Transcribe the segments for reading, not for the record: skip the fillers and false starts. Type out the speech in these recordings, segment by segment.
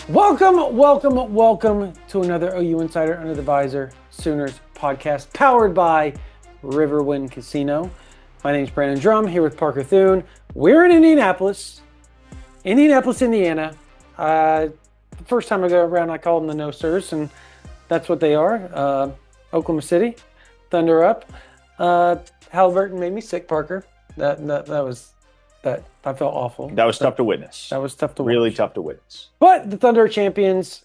Welcome to another OU Insider Under the Visor Sooners podcast powered by Riverwind Casino. My name is Brandon Drum here with Parker Thune. We're in Indianapolis, Indiana. The first time I go around, I called them the No Sirs, and that's what they are. Oklahoma City, Thunder up. Halliburton made me sick, Parker. That I felt awful. That was tough to witness. That was tough to watch. Really tough to witness. But the Thunder are champions.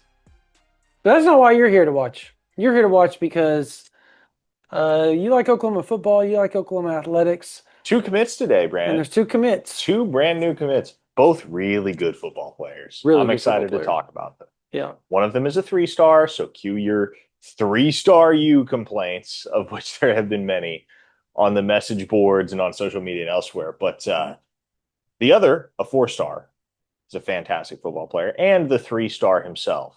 But that's not why you're here to watch. You're here to watch because you like Oklahoma football. You like Oklahoma athletics. 2 commits today, Brandon. And there's 2 commits. 2 brand new commits. Both really good football players. I'm excited to talk about them. Yeah. One of them is a 3-star, so cue your 3-star U complaints, of which there have been many on the message boards and on social media and elsewhere. But the other, a 4-star, is a fantastic football player. And the 3-star himself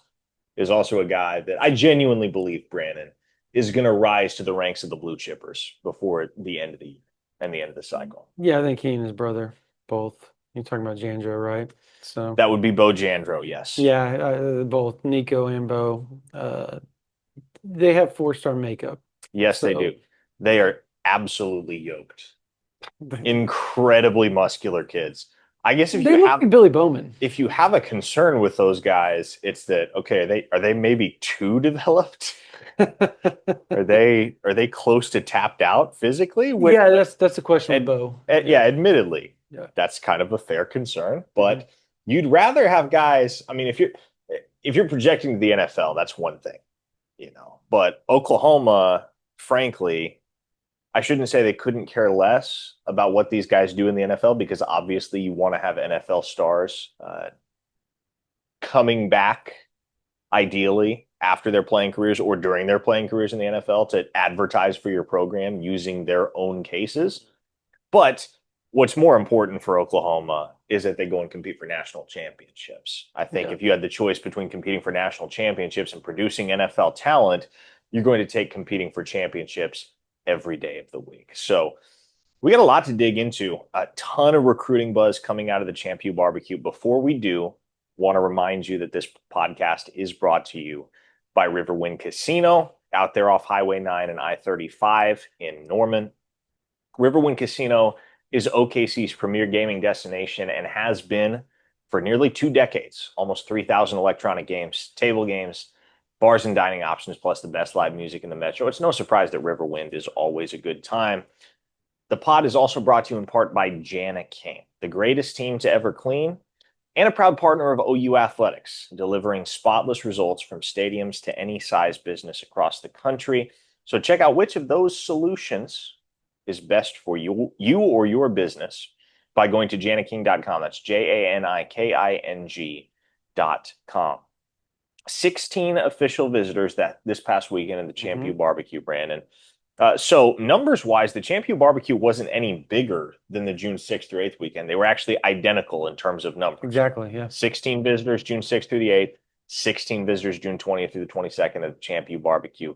is also a guy that I genuinely believe, Brandon, is going to rise to the ranks of the blue chippers before the end of the year and the end of the cycle. Yeah, I think he and his brother both. You're talking about Jandro, right? So that would be Bo Jandro, yes. Yeah, both Nico and Bo. They have 4-star makeup. Yes, they do. They are absolutely yoked. Incredibly muscular kids. I guess if they you look have like Billy Bowman. If you have a concern with those guys, it's that are they maybe too developed? Are they close to tapped out physically? Yeah, that's a question with Bo. Yeah, admittedly. Yeah. That's kind of a fair concern, but you'd rather have guys. I mean, if you're projecting to the NFL, that's one thing, But Oklahoma, frankly, I shouldn't say they couldn't care less about what these guys do in the NFL, because obviously you want to have NFL stars coming back, ideally after their playing careers or during their playing careers in the NFL, to advertise for your program using their own cases. But what's more important for Oklahoma is that they go and compete for national championships. I think if you had the choice between competing for national championships and producing NFL talent, you're going to take competing for championships every day of the week. So we got a lot to dig into, a ton of recruiting buzz coming out of the ChampU BBQ. Before we do, want to remind you that this podcast is brought to you by Riverwind Casino out there off Highway 9 and I-35 in Norman. Riverwind Casino is OKC's premier gaming destination and has been for nearly 2 decades. Almost 3,000 electronic games, table games, bars and dining options, plus the best live music in the metro. It's no surprise that Riverwind is always a good time. The pod is also brought to you in part by Jana King, the greatest team to ever clean, and a proud partner of OU Athletics, delivering spotless results from stadiums to any size business across the country. So check out which of those solutions is best for you or your business by going to janiking.com. That's JANIKING.com. 16 official visitors this past weekend in the ChampU BBQ, Brandon. So numbers-wise, the ChampU BBQ wasn't any bigger than the June 6th through 8th weekend. They were actually identical in terms of numbers. Exactly, yeah. 16 visitors June 6th through the 8th, 16 visitors June 20th through the 22nd of the ChampU BBQ.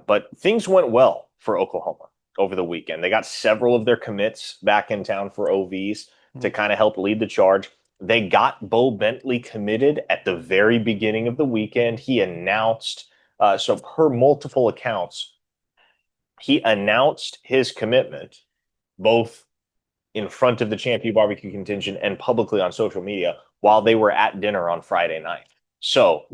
But things went well for Oklahoma over the weekend. They got several of their commits back in town for OVs to kind of help lead the charge. They got Bo Bentley committed at the very beginning of the weekend. He announced, so per multiple accounts, he announced his commitment both in front of the ChampU BBQ contingent and publicly on social media while they were at dinner on Friday night. So,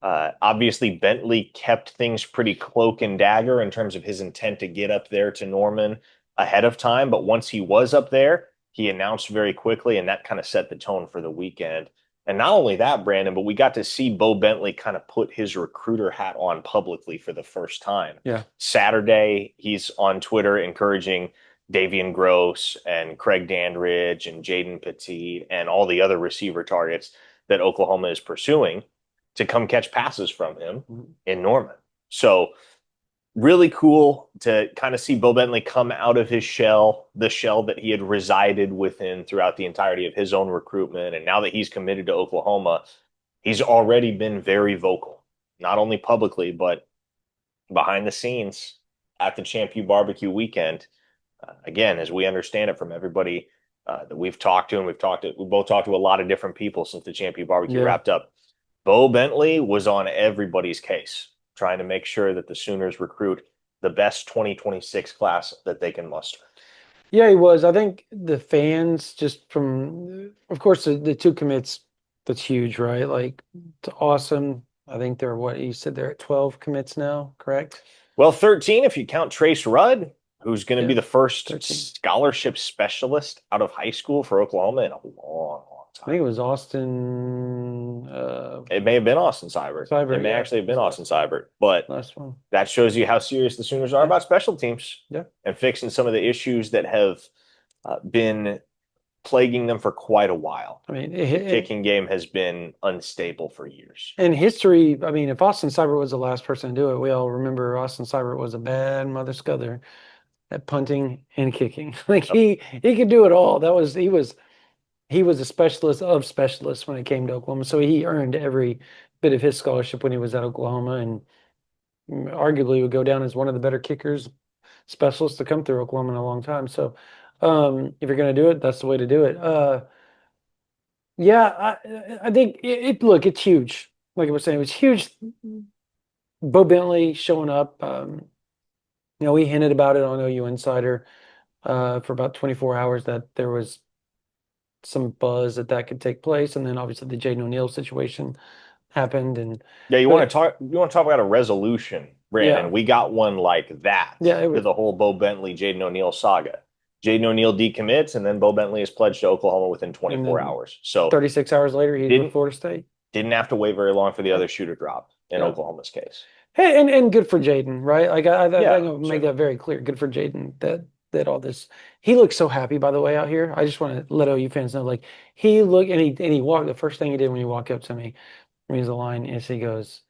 obviously, Bentley kept things pretty cloak and dagger in terms of his intent to get up there to Norman ahead of time. But once he was up there, he announced very quickly, and that kind of set the tone for the weekend. And not only that, Brandon, but we got to see Bo Bentley kind of put his recruiter hat on publicly for the first time. Yeah. Saturday, he's on Twitter encouraging Davian Gross and Craig Dandridge and Jaden Petit and all the other receiver targets that Oklahoma is pursuing to come catch passes from him in Norman. So really cool to kind of see Bo Bentley come out of his shell, the shell that he had resided within throughout the entirety of his own recruitment. And now that he's committed to Oklahoma, he's already been very vocal, not only publicly, but behind the scenes at the ChampU BBQ weekend. Again, as we understand it from everybody that we've talked to, and we both talked to a lot of different people since the ChampU BBQ wrapped up. Bo Bentley was on everybody's case, trying to make sure that the Sooners recruit the best 2026 class that they can muster. Yeah, he was. I think the fans just from, of course, the two commits, that's huge, right? Like, it's awesome. I think they're what you said they're at 12 commits now, correct? Well, 13 if you count Trace Rudd, who's going to be Yeah, the first 13. scholarship specialist out of high school for Oklahoma in a long, long I think time. it was Austin It may have been Austin Seibert. It Seibert. may Yeah, actually have been was Austin Seibert, but last one. that shows you how serious the Sooners are Yeah, about special teams yeah. and fixing some of the issues that have been plaguing them for quite a while. I mean, The kicking game has been unstable for years. in history, I mean, if Austin Seibert was the last person to do it, we all remember Austin Seibert was a bad mother scuther at punting and kicking. Like he could do it all. He was a specialist of specialists when it came to Oklahoma. So he earned every bit of his scholarship when he was at Oklahoma, and arguably would go down as one of the better kickers specialists to come through Oklahoma in a long time. So if you're going to do it, that's the way to do it. Yeah, I think look, it's huge. Like I was saying, it was huge. Bo Bentley showing up. We hinted about it on OU Insider for about 24 hours that there was some buzz that could take place, and then obviously the Jaden O'Neal situation happened, and Yeah, you want but to talk. You want to talk about a resolution, yeah, Brandon. We got one like that yeah, it to was, the whole Bo Bentley, Jaden O'Neal saga. Jaden O'Neal decommits, and then Bo Bentley is pledged to Oklahoma within and 24 then hours. So 36 hours later, he's with didn't Florida State. didn't have to wait very long for the Yeah, other shoe to drop in yeah. Oklahoma's case. Hey, and good for Jaden, right? Like I Yeah, think I'll make certainly. that very clear. Good for Jaden that all this. He looks so happy, by the way, out here. I just want to let OU fans know, like he looked and he walked. The first thing he did when he walked up to me, means the line is he goes,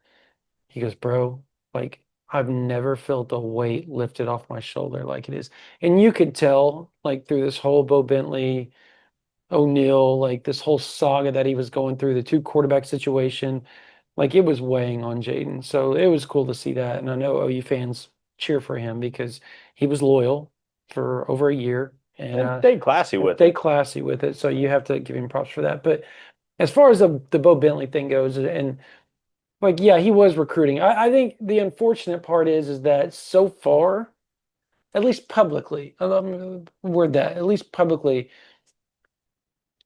bro, like I've never felt a weight lifted off my shoulder like it is. And you could tell, like through this whole Bo Bentley, O'Neal, like this whole saga that he was going through, the two quarterback situation, like it was weighing on Jaden. So it was cool to see that. And I know OU fans cheer for him because he was loyal for over a year And stayed classy and with stayed it. classy with it. So you have to give him props for that. But as far as the Bo Bentley thing goes, and like, yeah, he was recruiting. I think the unfortunate part is that so far, at least publicly, word that, at least publicly,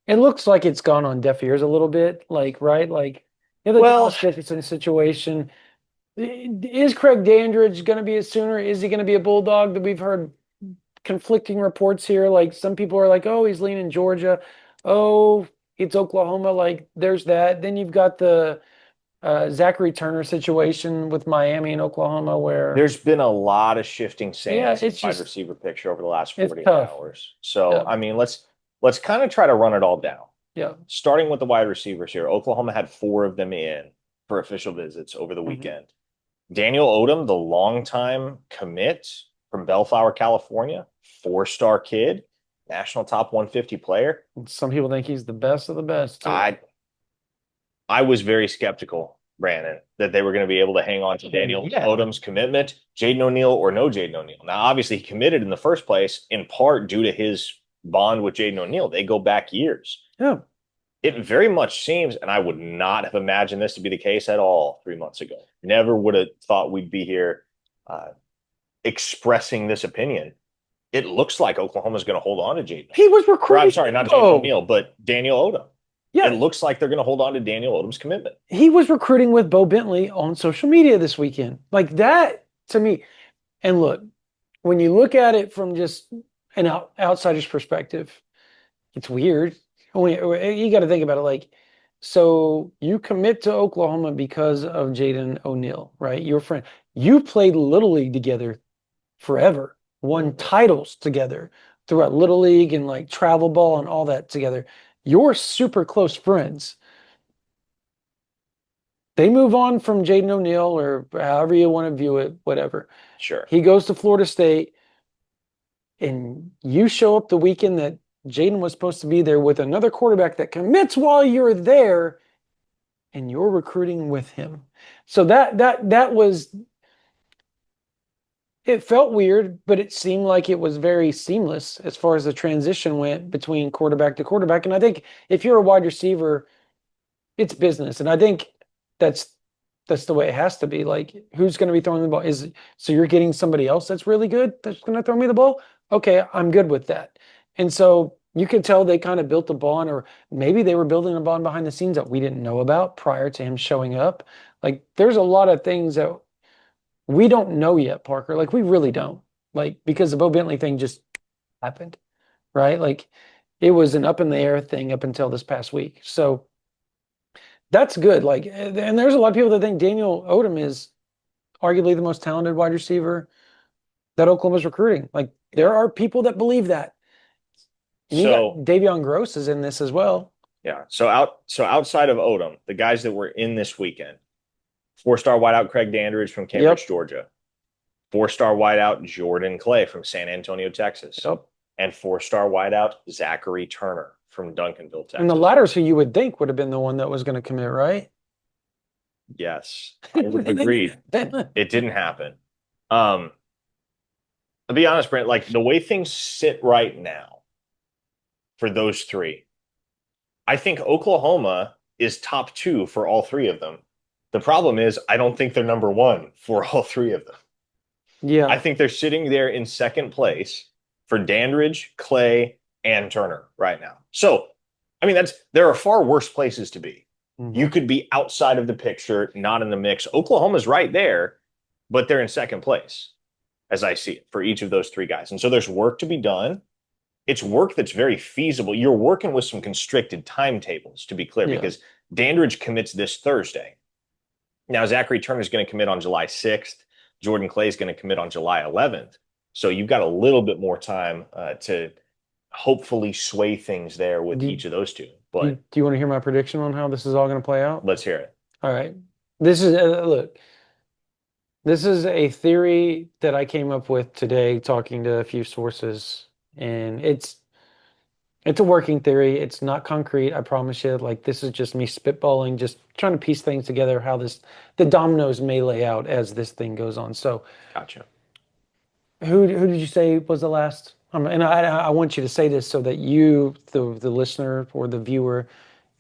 it looks like it's gone on deaf ears a little bit. Like, right? Like, the Well, Dallas Dickinson situation. Is Craig Dandridge going to be a Sooner? Is he going to be a Bulldog? That we've heard conflicting reports here. Like, some people are like, oh, he's leaning Georgia. Oh, it's Oklahoma. Like, there's that. Then you've got the Zachary Turner situation with Miami and Oklahoma, where there's been a lot of shifting yeah, sands in the it's wide just receiver picture over the last it's 48 tough. hours. So, Yeah, I mean, let's kind of try to run it all down. yeah. Starting with the wide receivers here, Oklahoma had four of them in for official visits over the Mhm. weekend. Daniel Odom, the longtime commit from Bellflower, California, four-star kid, national top 150 player. Some people think he's the best of the best too. I was very skeptical, Brandon, that they were going to be able to hang on to Daniel Yeah. Odom's commitment, Jaden O'Neal or no Jaden O'Neal. Now, obviously, he committed in the first place in part due to his bond with Jaden O'Neal. They go back years. Yeah. It very much seems, and I would not have imagined this to be the case at all 3 months ago. Never would have thought we'd be here uh, expressing this opinion. It looks like Oklahoma's going to hold on to Jaden. He was Or I'm recruiting. sorry, not Jaden Oh, O'Neal, but Daniel Odom. It yeah. looks like they're going to hold on to Daniel Odom's commitment. He was recruiting with Bo Bentley on social media this weekend. Like that to me. And look, when you look at it from just an outsider's perspective, it's weird. You got to think about it like, so you commit to Oklahoma because of Jaden O'Neal, right? Your friend. You played Little League together forever, won titles together throughout Little League and like travel ball and all that together. You're super close friends. They move on from Jaden O'Neal or however you want to view it, whatever. Sure. He goes to Florida State, and you show up the weekend that Jaden was supposed to be there with another quarterback that commits while you're there, and you're recruiting with him. So that was, it felt weird, but it seemed like it was very seamless as far as the transition went between quarterback to quarterback. And I think if you're a wide receiver, it's business. And I think that's that's the way it has to be. Like, who's going to be throwing the ball? So you're getting somebody else that's really good that's going to throw me the ball? Okay, I'm good with that. And so you can tell they kind of built a bond, or maybe they were building a bond behind the scenes that we didn't know about prior to him showing up. Like, there's a lot of things that we don't know yet, Parker. Like, we really don't. Like, because the Bo Bentley thing just happened, right? Like, it was an up in the air thing up until this past week. So that's good. Like, and there's a lot of people that think Daniel Odom is arguably the most talented wide receiver that Oklahoma's recruiting. Like, there are people that believe that. And you got So Davion Gross is in this as well. yeah, so outside of Odom, the guys that were in this weekend, four-star wideout Craig Dandridge from Cambridge, Yep. Georgia, four-star wideout Jordan Clay from San Antonio, Texas, Yep. and four-star wideout Zachary Turner from Duncanville, And the Texas. latter's who you would think would have been the one that was going to commit, right? Yes, I would have agreed. It didn't happen. To be honest, Brent, like the way things sit right now for those three, I think Oklahoma is top two for all three of them. The problem is, I don't think they're number one for all three of them. Yeah. I think they're sitting there in second place for Dandridge, Clay, and Turner right now. So, I mean, there are far worse places to be. Mhm. You could be outside of the picture, not in the mix. Oklahoma's right there, but they're in second place, as I see it, for each of those three guys. And so there's work to be done. It's work that's very feasible. You're working with some constricted timetables, to be clear, Yeah. because Dandridge commits this Thursday. Now, Zachary Turner is going to commit on July 6th. Jordan Clay is going to commit on July 11th. So you've got a little bit more time to hopefully sway things there with Do you, each of those two. do But you, do you want to hear my prediction on how this is all going to play out? let's hear it. All right. This is, look, this is a theory that I came up with today talking to a few sources, and it's a working theory. It's not concrete, I promise you. Like, this is just me spitballing, just trying to piece things together, how the dominoes may lay out as this thing goes on. So, Gotcha. who did you say was the last? And I want you to say this so that you, the listener or the viewer,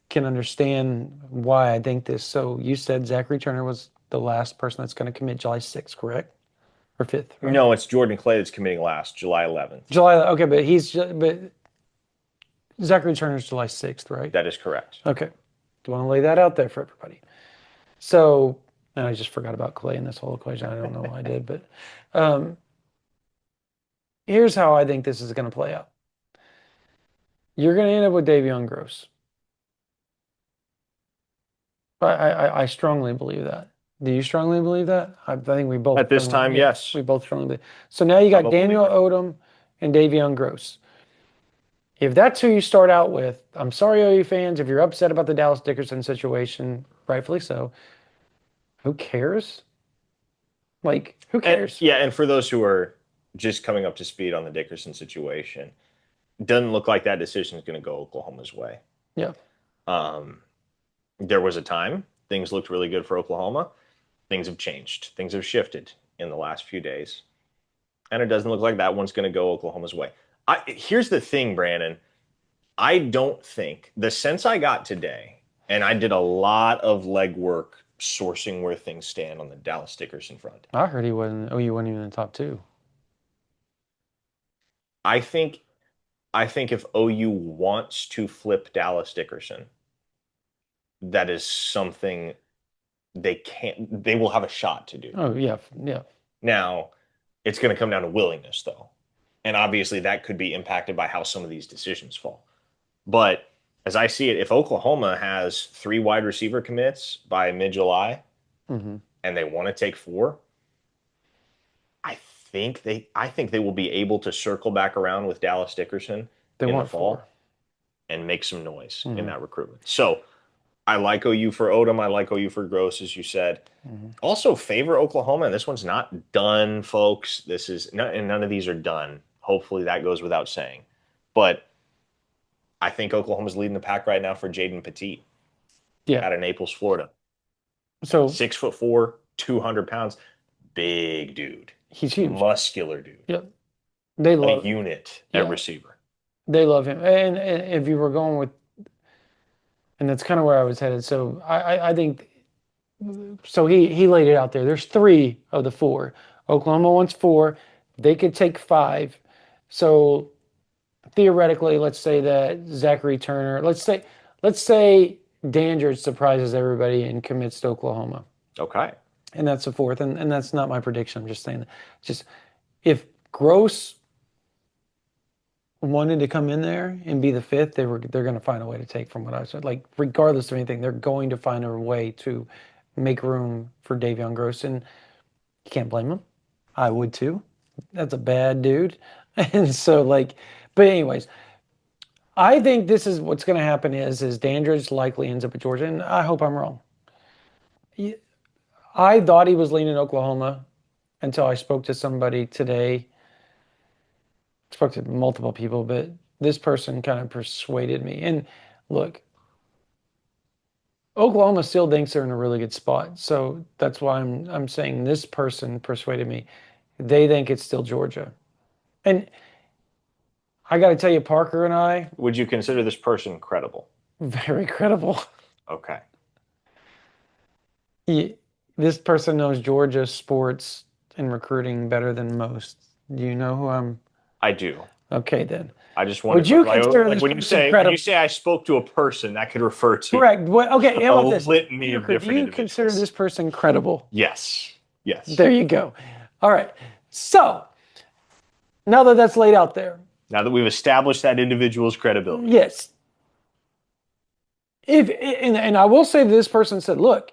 can understand why I think this. So you said Zachary Turner was the last person that's going to commit July 6th, correct? Or 5th, right? No, it's Jordan Clay that's committing last, July 11th. July. Okay, but Zachary Turner's July 6th, right? That is correct. Okay. Do you want to lay that out there for everybody? So, and I just forgot about Clay in this whole equation. I don't know why I did, but um, here's how I think this is going to play out. You're going to end up with Davion Gross. I strongly believe that. Do you strongly believe that? I think we both At this strongly- time, yeah, yes. we both strongly believe. So now you got I'm a Daniel believer. Odom and Davion Gross. If that's who you start out with, I'm sorry, OU fans, if you're upset about the Dallas Dickerson situation, rightfully so. Who cares? Like, who cares? And for those who are just coming up to speed on the Dickerson situation, doesn't look like that decision is going to go Oklahoma's way. Yeah. There was a time things looked really good for Oklahoma. Things have changed. Things have shifted in the last few days. And it doesn't look like that one's going to go Oklahoma's way. Here's the thing, Brandon. I don't think the sense I got today, and I did a lot of legwork sourcing where things stand on the Dallas Dickerson front. I heard OU wasn't even in the top two. I think if OU wants to flip Dallas Dickerson, that is something they will have a shot to do. Oh, yeah. Yeah. Now, it's going to come down to willingness, though. And obviously, that could be impacted by how some of these decisions fall. But as I see it, if Oklahoma has 3 wide receiver commits by mid-July Mm-hmm. and they want to take 4, I think they will be able to circle back around with Dallas Dickerson They in the want fall 4. and make some noise Mhm. in that recruitment. So I like OU for Odom. I like OU for Gross, as you said. Mm-hmm. Also favor Oklahoma, and this one's not done, folks. This is and none of these are done. Hopefully that goes without saying. But I think Oklahoma's leading the pack right now for Jaden Petit Yeah. out of Naples, Florida. So 6'4", 200 pounds, big dude, he's huge. muscular dude, Yep. They a love unit at Yeah. receiver. They love him. And if you were going with, and that's kind of where I was headed. So I think so he laid it out there. There's 3 of the 4. Oklahoma wants 4. They could take 5. So theoretically, let's say that Zachary Turner, let's say Dandridge surprises everybody and commits to Oklahoma. Okay. And that's the 4th. And that's not my prediction. I'm just saying that. Just if Gross wanted to come in there and be the 5th, they're going to find a way to take from what I said. Like regardless of anything, they're going to find a way to make room for Davion Gross, and you can't blame them. I would too. That's a bad dude. And so but anyways, I think this is what's going to happen is Dandridge likely ends up at Georgia, and I hope I'm wrong. I thought he was leaning Oklahoma until I spoke to somebody today. Spoke to multiple people, but this person kind of persuaded me. And look, Oklahoma still thinks they're in a really good spot. So that's why I'm saying this person persuaded me. They think it's still Georgia. And I got to tell you, Parker and I, Would you consider this person credible? very credible. Okay. This person knows Georgia sports and recruiting better than most. Do you know who I'm? I do. Okay, then. I just wonder. Would you consider like this when you person say credible? I spoke to a person, that could refer to Correct. Well, okay, how about this? litany of different Do you individuals. consider this person credible? Yes. Yes. There you go. All right. So now that that's laid out there, Now that we've established that individual's credibility. yes. And I will say this person said, look,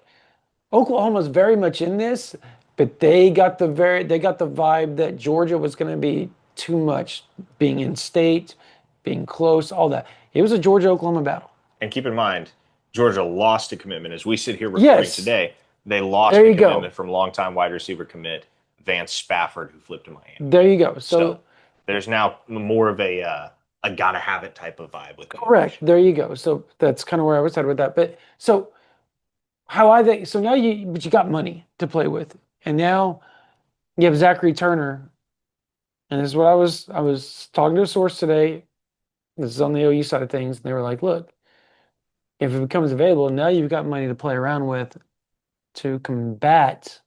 Oklahoma's very much in this, but they got the vibe that Georgia was going to be too much, being in state, being close, all that. It was a Georgia-Oklahoma battle. And keep in mind, Georgia lost a commitment. As we sit here recording today, they lost a commitment from longtime wide receiver commit Vance Spafford, who flipped to Miami. There you go. So there's now more of a gotta have it type of vibe with them. Correct. There you go. So that's kind of where I was headed with that. But so now you got money to play with, and now you have Zachary Turner, and this is what I was talking to a source today. This is on the OU side of things, and they were like, look, if it becomes available, now you've got money to play around with to combat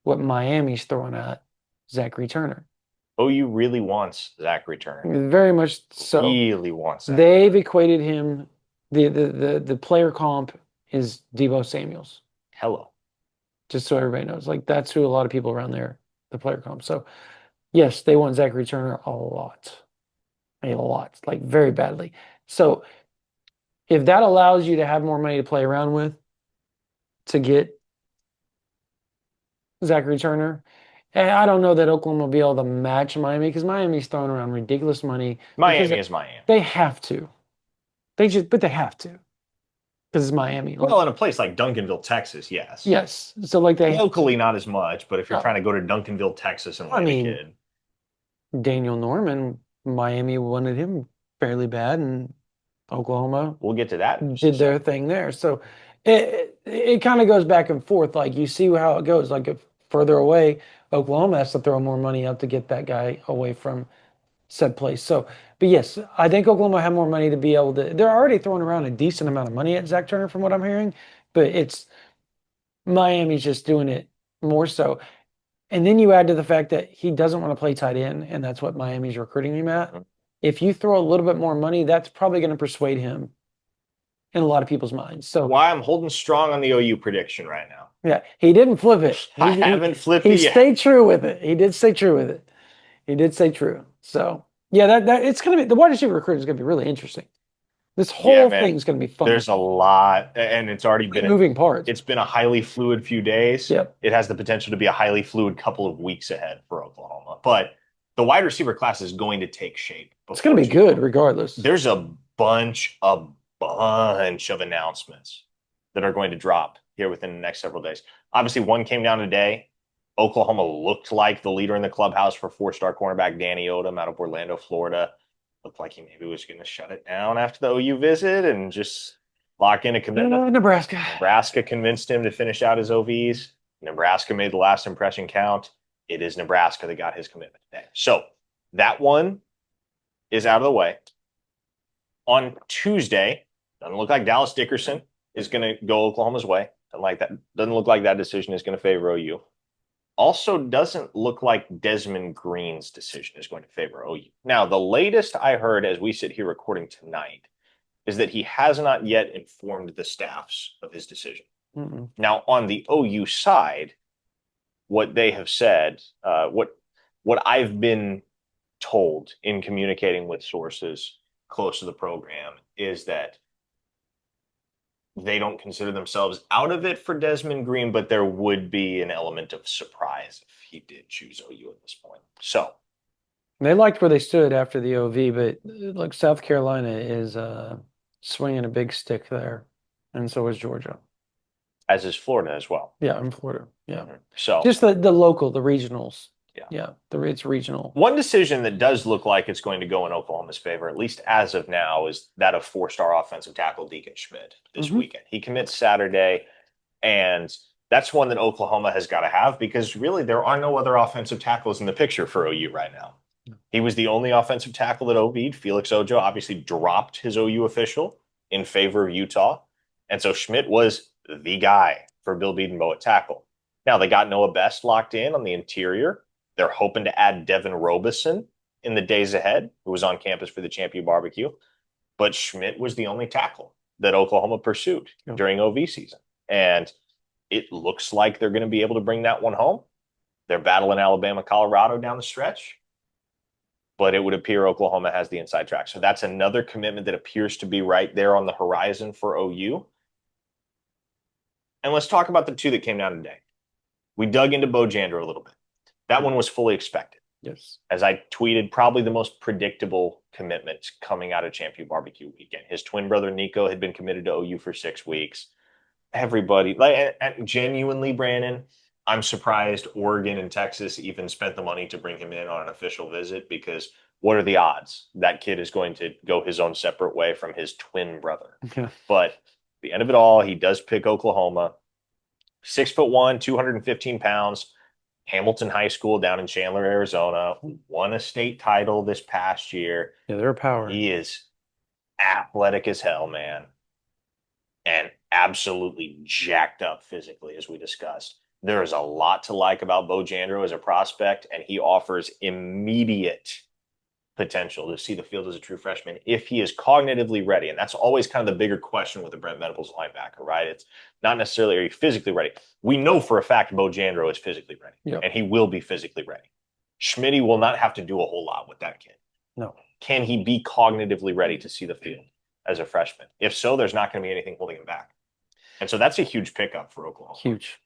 what Miami's throwing at Zachary Turner. OU really wants Zachary Turner. Very much so. Really wants that. They've equated him. The player comp is Deebo Samuels. Hello. Just so everybody knows, like that's who a lot of people around there, the player comp. So yes, they want Zachary Turner a lot, like very badly. So if that allows you to have more money to play around with to get Zachary Turner, and I don't know that Oklahoma will be able to match Miami because Miami's throwing around ridiculous money. Miami is Miami. They have to. But they have to. Because it's Miami. Well, in a place like Duncanville, Texas, yes. Yes. So locally not as much, but if you're trying to go to Duncanville, Texas and land a kid. Daniel Norman, Miami wanted him fairly bad, and Oklahoma we'll get to that. Did their thing there. So it kind of goes back and forth. Like you see how it goes. Like if further away, Oklahoma has to throw more money out to get that guy away from said place. So, but yes, I think Oklahoma have more money to be able to. They're already throwing around a decent amount of money at Zach Turner, from what I'm hearing. But it's Miami's just doing it more so. And then you add to the fact that he doesn't want to play tight end, and that's what Miami's recruiting him at. If you throw a little bit more money, that's probably going to persuade him in a lot of people's minds. So why I'm holding strong on the OU prediction right now. Yeah, he didn't flip it. I haven't flipped it yet. He stayed true with it. He did stay true with it. He did stay true. So yeah, that it's gonna be the wide receiver recruiting is gonna be really interesting. This whole thing is gonna be fun. There's a lot, and it's already been moving parts. It's been a highly fluid few days. Yep. It has the potential to be a highly fluid couple of weeks ahead for Oklahoma. But the wide receiver class is going to take shape. It's gonna be good regardless. There's a bunch of announcements that are going to drop here within the next several days. Obviously, one came down today. Oklahoma looked like the leader in the clubhouse for four-star cornerback Danny Odom out of Orlando, Florida. Looked like he maybe was going to shut it down after the OU visit and just lock in a commitment. Nebraska. Nebraska convinced him to finish out his OVs. Nebraska made the last impression count. It is Nebraska that got his commitment today. So that one is out of the way. On Tuesday, doesn't look like Dallas Dickerson is going to go Oklahoma's way. Doesn't look like that decision is going to favor OU. Also doesn't look like Desmond Green's decision is going to favor OU. Now, the latest I heard as we sit here recording tonight is that he has not yet informed the staffs of his decision. Mm-mm. Now, on the OU side, what they have said, what I've been told in communicating with sources close to the program is that they don't consider themselves out of it for Desmond Green, but there would be an element of surprise if he did choose OU at this point. So They liked where they stood after the OV, but like South Carolina is swinging a big stick there, and so is Georgia. as is Florida as well. Yeah, in Florida. Yeah, So just the local, the regionals. Yeah. Yeah, it's regional. one decision that does look like it's going to go in Oklahoma's favor, at least as of now, is that of four-star offensive tackle Deacon Schmidt this weekend. He commits Saturday, and that's one that Oklahoma has got to have because really there are no other offensive tackles in the picture for OU right now. He was the only offensive tackle that OV'd. Felix Ojo obviously dropped his OU official in favor of Utah, and so Schmidt was the guy for Bill Bedenbaugh at tackle. Now, they got Noah Best locked in on the interior. They're hoping to add Devin Robeson in the days ahead, who was on campus for the ChampU BBQ. But Schmidt was the only tackle that Oklahoma pursued during OV season. And it looks like they're going to be able to bring that one home. They're battling Alabama, Colorado down the stretch. But it would appear Oklahoma has the inside track. So that's another commitment that appears to be right there on the horizon for OU. And let's talk about the two that came down today. We dug into Bojandro a little bit. That one was fully expected. Yes. As I tweeted, probably the most predictable commitment coming out of ChampU BBQ weekend. His twin brother Nico had been committed to OU for 6 weeks. Everybody, genuinely, Brandon, I'm surprised Oregon and Texas even spent the money to bring him in on an official visit because what are the odds that kid is going to go his own separate way from his twin brother? Yeah. But at the end of it all, he does pick Oklahoma. 6'1", 215 pounds. Hamilton High School down in Chandler, Arizona, won a state title this past year. Yeah, they're a power. He is athletic as hell, man. And absolutely jacked up physically, as we discussed. There is a lot to like about Bojandro as a prospect, and he offers immediate potential to see the field as a true freshman if he is cognitively ready. And that's always kind of the bigger question with the Brent Venables linebacker, right? It's not necessarily are you physically ready. We know for a fact Bojandro is physically ready, and he will be physically ready. Schmitty will not have to do a whole lot with that kid. No. Can he be cognitively ready to see the field as a freshman? If so, there's not going to be anything holding him back. And so that's a huge pickup for Oklahoma. Huge.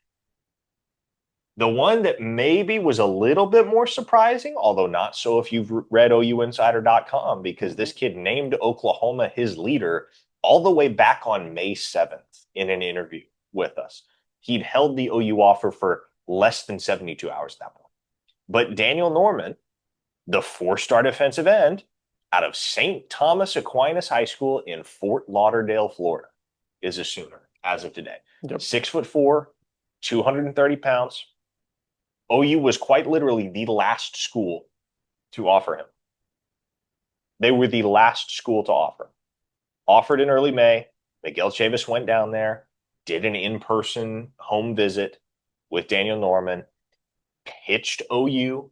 The one that maybe was a little bit more surprising, although not so if you've read OUinsider.com, because this kid named Oklahoma his leader all the way back on May 7th in an interview with us. He'd held the OU offer for less than 72 hours at that point. But Daniel Norman, the four-star defensive end out of St. Thomas Aquinas High School in Fort Lauderdale, Florida, is a Sooner as of today. 6'4", 230 pounds. OU was quite literally the last school to offer him. They were the last school to offer. Offered in early May. Miguel Chavis went down there, did an in-person home visit with Daniel Norman, pitched OU.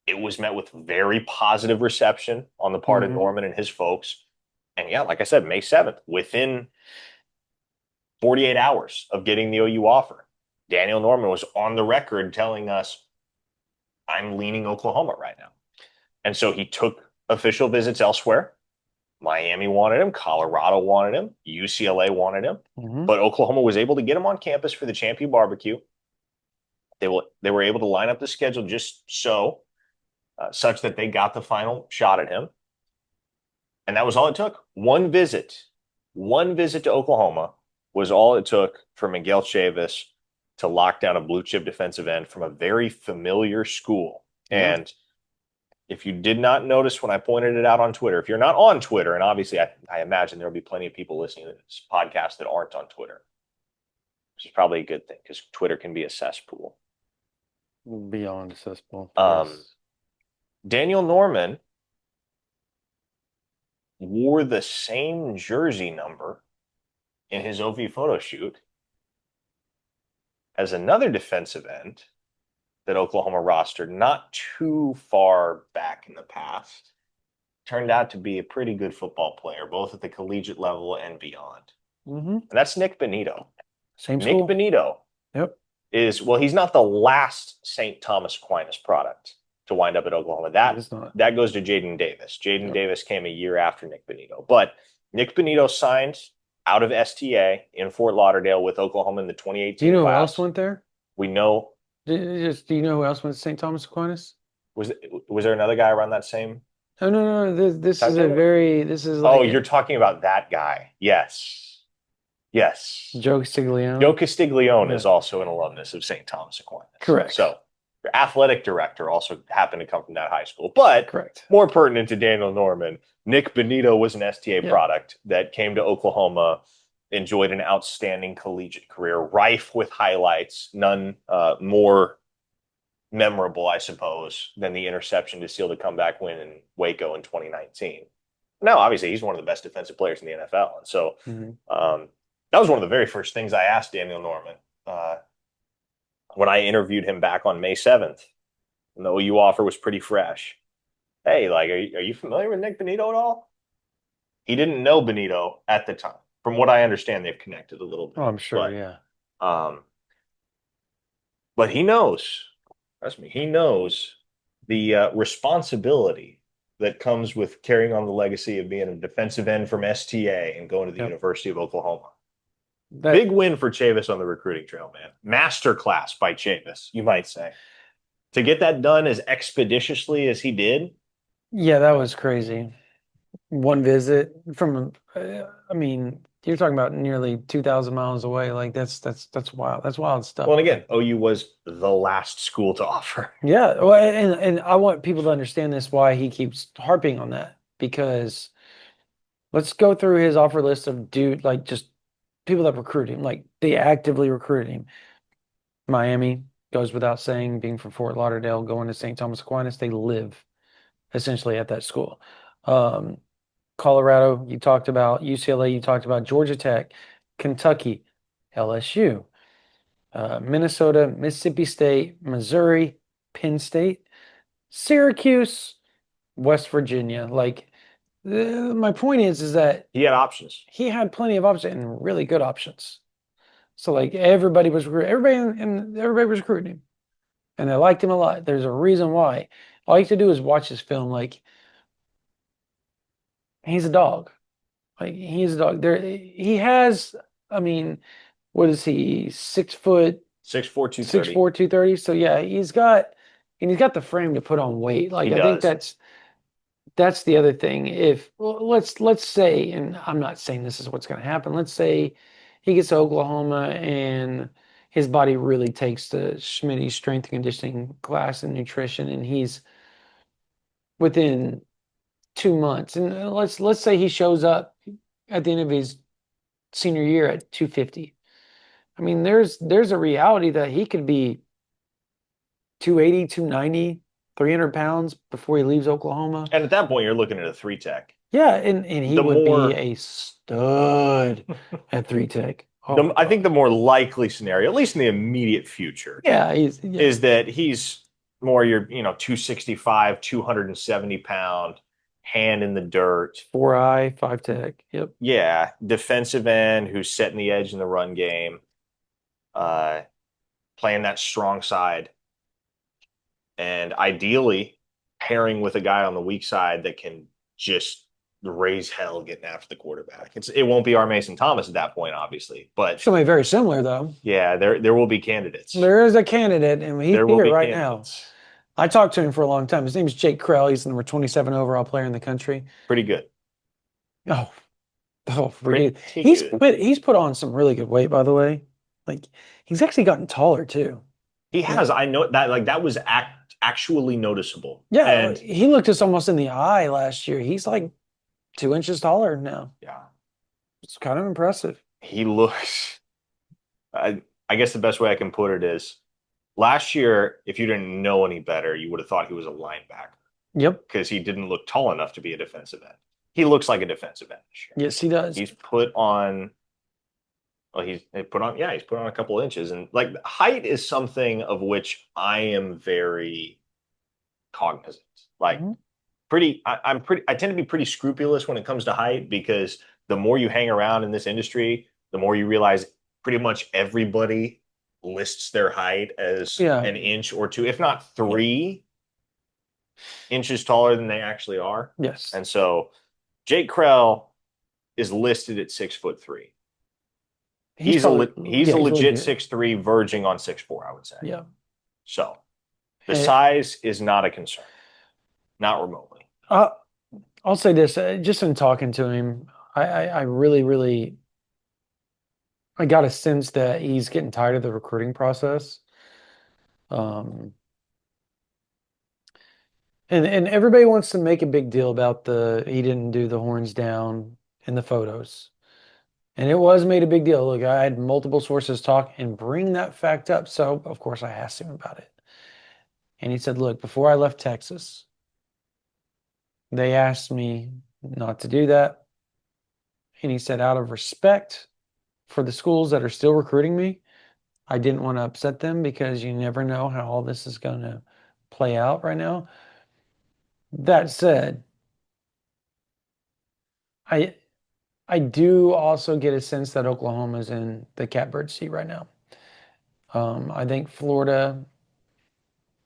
It was met with very positive reception on the part of Norman and his folks. And yeah, like I said, May 7th, within 48 hours of getting the OU offer, Daniel Norman was on the record telling us, I'm leaning Oklahoma right now. And so he took official visits elsewhere. Miami wanted him. Colorado wanted him. UCLA wanted him. But Oklahoma was able to get him on campus for the ChampU BBQ. They were able to line up the schedule just so, such that they got the final shot at him. And that was all it took. One visit to Oklahoma was all it took for Miguel Chavis to lock down a blue chip defensive end from a very familiar school. And if you did not notice when I pointed it out on Twitter, if you're not on Twitter, and obviously I imagine there'll be plenty of people listening to this podcast that aren't on Twitter, which is probably a good thing because Twitter can be a cesspool. Beyond a cesspool. Daniel Norman wore the same jersey number in his OV photo shoot as another defensive end that Oklahoma rostered not too far back in the past turned out to be a pretty good football player, both at the collegiate level and beyond. Mm-hmm. And that's Nick Bonito. Same Nick school. Bonito Yep. well, he's not the last St. Thomas Aquinas product to wind up at Oklahoma. That goes to Jaden Davis. Jaden Davis came a year after Nick Bonito. But Nick Bonito signed out of STA in Fort Lauderdale with Oklahoma in the 2018 Do you know class. who else went there? We know. Do you know who else went to St. Thomas Aquinas? Was there another guy around that same? Oh no. This is You're talking about that guy. Yes. Joe Castiglione. Joe Castiglione is also an alumnus of St. Thomas Aquinas. Correct. So your athletic director also happened to come from that high school. But correct. More pertinent to Daniel Norman, Nick Bonito was an STA product that came to Oklahoma, enjoyed an outstanding collegiate career, rife with highlights, none more memorable, I suppose, than the interception to seal the comeback win in Waco in 2019. Now, obviously, he's one of the best defensive players in the NFL. And so that was one of the very first things I asked Daniel Norman when I interviewed him back on May 7th. And the OU offer was pretty fresh. Hey, like, are you familiar with Nick Bonito at all? He didn't know Bonito at the time. From what I understand, they've connected a little bit. Oh, I'm sure, yeah. But he knows, trust me, he knows the responsibility that comes with carrying on the legacy of being a defensive end from STA and going to the University of Oklahoma. Big win for Chavis on the recruiting trail, man. Masterclass by Chavis, you might say. To get that done as expeditiously as he did. Yeah, that was crazy. One visit from, I mean, you're talking about nearly 2,000 miles away. Like that's wild. That's wild stuff. Well, and again, OU was the last school to offer. Yeah, well, and I want people to understand this, why he keeps harping on that, because let's go through his offer list of just people that recruit him, like they actively recruit him. Miami goes without saying, being from Fort Lauderdale, going to St. Thomas Aquinas, they live essentially at that school. Colorado, you talked about. UCLA, you talked about. Georgia Tech, Kentucky, LSU, Minnesota, Mississippi State, Missouri, Penn State, Syracuse, West Virginia. Like, my point is that he had options. He had plenty of options and really good options. So like everybody was recruiting him, and they liked him a lot. There's a reason why. All you have to do is watch his film. Like, he's a dog. Like, he's a dog. He has. I mean, what is he? 6 foot. 6'4", 230. 6'4", 230. So yeah, he's got the frame to put on weight. Like, I think that's the other thing. Let's say, and I'm not saying this is what's going to happen. Let's say he gets to Oklahoma and his body really takes the Schmitty's strength and conditioning class and nutrition, and he's within 2 months. And let's say he shows up at the end of his senior year at 250. I mean, there's a reality that he could be 280, 290, 300 pounds before he leaves Oklahoma. And at that point, you're looking at a 3-tech. Yeah, and he would be a stud at 3-tech. I think the more likely scenario, at least in the immediate future, is that he's more your 265, 270 pound, hand in the dirt, 4-eye, 5-tech. Yep. Yeah, defensive end who's setting the edge in the run game, playing that strong side, and ideally pairing with a guy on the weak side that can just raise hell getting after the quarterback. It won't be our Mason Thomas at that point, obviously, but something very similar though. Yeah, there will be candidates. There is a candidate, and he's here right now. I talked to him for a long time. His name is Jake Krell. He's the number 27 overall player in the country. Pretty good. Pretty he's put on some really good weight, by the way. Like, he's actually gotten taller too. He has. I know that. Like, that was actually noticeable. Yeah, and he looked us almost in the eye last year. He's like 2 inches taller now. Yeah, it's kind of impressive. He looks. I guess the best way I can put it is, last year, if you didn't know any better, you would have thought he was a linebacker. Yep, because he didn't look tall enough to be a defensive end. He looks like a defensive end this year. Yes, he does. He's put on Well, he's put on a couple inches, and like height is something of which I am very cognizant. Like Mhm. I tend to be pretty scrupulous when it comes to height because the more you hang around in this industry, the more you realize pretty much everybody lists their height as Yeah. an inch or two, if not 3 inches taller than they actually are. Yes. And so Jake Krell is listed at 6'3". He's probably, He's yeah, a he's legit legit. 6'3", verging on 6'4", I would say. Yeah. So the And size is not a concern, not remotely. uh, I'll say this, just in talking to him, I really, really, I got a sense that he's getting tired of the recruiting process. Um, and everybody wants to make a big deal about he didn't do the horns down in the photos. And it was made a big deal. Look, I had multiple sources talk and bring that fact up. So, of course, I asked him about it. And he said, look, before I left Texas, they asked me not to do that. And he said, out of respect for the schools that are still recruiting me, I didn't want to upset them because you never know how all this is going to play out right now. That said, I I do also get a sense that Oklahoma's in the catbird seat right now. I think Florida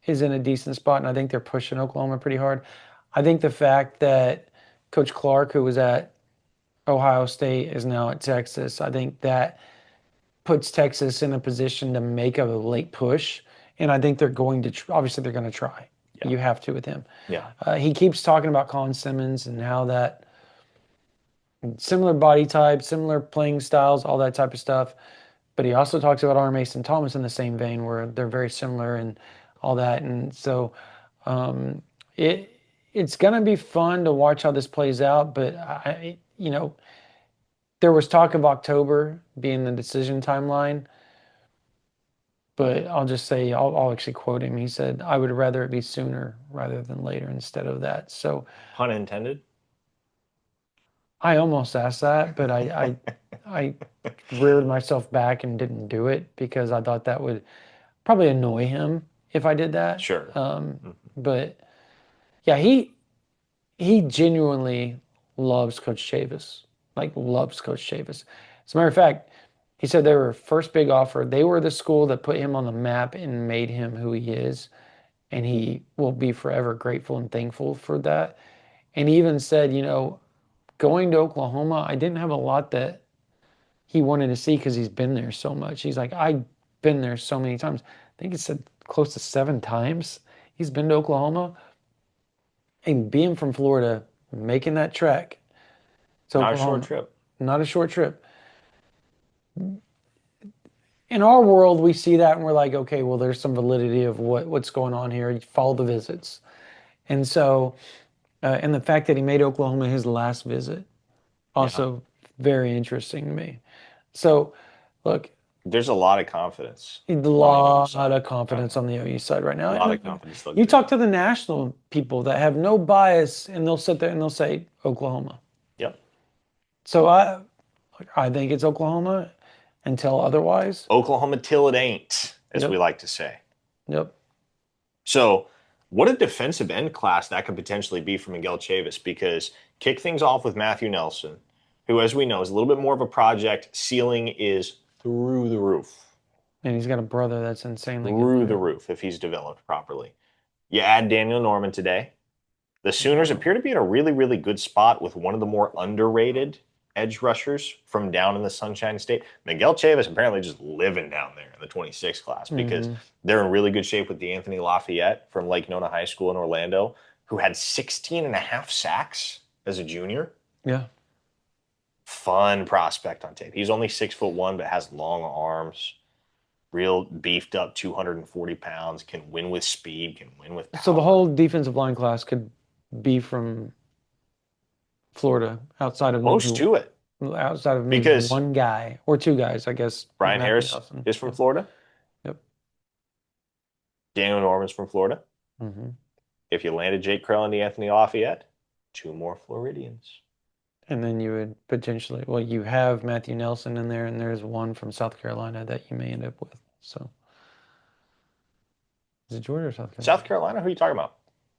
is in a decent spot, and I think they're pushing Oklahoma pretty hard. I think the fact that Coach Clark, who was at Ohio State, is now at Texas, I think that puts Texas in a position to make a late push. And I think they're going to, obviously, they're going to try. Yeah. You have to with him. Yeah. He keeps talking about Colin Simmons and how that similar body type, similar playing styles, all that type of stuff. But he also talks about R. Mason Thomas in the same vein, where they're very similar and all that. And so um, it it's gonna be fun to watch how this plays out. But there was talk of October being the decision timeline. But I'll just say I'll actually quote him. He said, "I would rather it be sooner rather than later instead of that." So Pun intended. I almost asked that, but I reared myself back and didn't do it because I thought that would probably annoy him if I did that. Sure. But yeah, he genuinely loves Coach Chavis, like loves Coach Chavis. As a matter of fact, he said they were first big offer. They were the school that put him on the map and made him who he is, and he will be forever grateful and thankful for that. And he even said, going to Oklahoma, I didn't have a lot that he wanted to see because he's been there so much. He's like, I've been there so many times. I think he said close to 7 times he's been to Oklahoma. And being from Florida, making that trek to Not a short Oklahoma, trip. not a short trip. In our world, we see that and we're like, okay, well, there's some validity of what's going on here. You follow the visits. And so, and the fact that he made Oklahoma his last visit, Yeah. also very interesting to me. So, look, There's a lot of confidence a on the OU lot side. of confidence on the OU side right A now. lot of And confidence they'll you get it talk done. to the national people that have no bias, and they'll sit there and they'll say Oklahoma. Yep. So I think it's Oklahoma until otherwise. Oklahoma till it ain't, as we Yep. like to say. Yep. So, what a defensive end class that could potentially be for Miguel Chavis, because kick things off with Matthew Nelson, who, as we know, is a little bit more of a project. Ceiling is through the roof. And he's got a brother that's insanely good Through the player. roof if he's developed properly. You add Daniel Norman today. The Sooners Yeah. appear to be in a really, really good spot with one of the more underrated edge rushers from down in the Sunshine State. Miguel Chavis apparently just living down there in the 26 class because Hmm. they're in really good shape with D'Anthony Lafayette from Lake Nona High School in Orlando, who had 16 and a half sacks as a junior. Yeah. Fun prospect on tape. He's only 6'1", but has long arms, real beefed up 240 pounds, can win with speed, can win with So the power. whole defensive line class could be from Florida Most to it outside of maybe because one guy or two guys, I guess. Brian Matthew Harris Nelson. is from Yep. Florida. Yep. Daniel Norman's from Florida. Hmm. If you landed Jake Krell and Anthony Lafayette, 2 more Floridians. And then you would potentially, well, you have Matthew Nelson in there, and there's one from South Carolina that you may end up with. So, is it Georgia or South Carolina? South Carolina? Who are you talking about?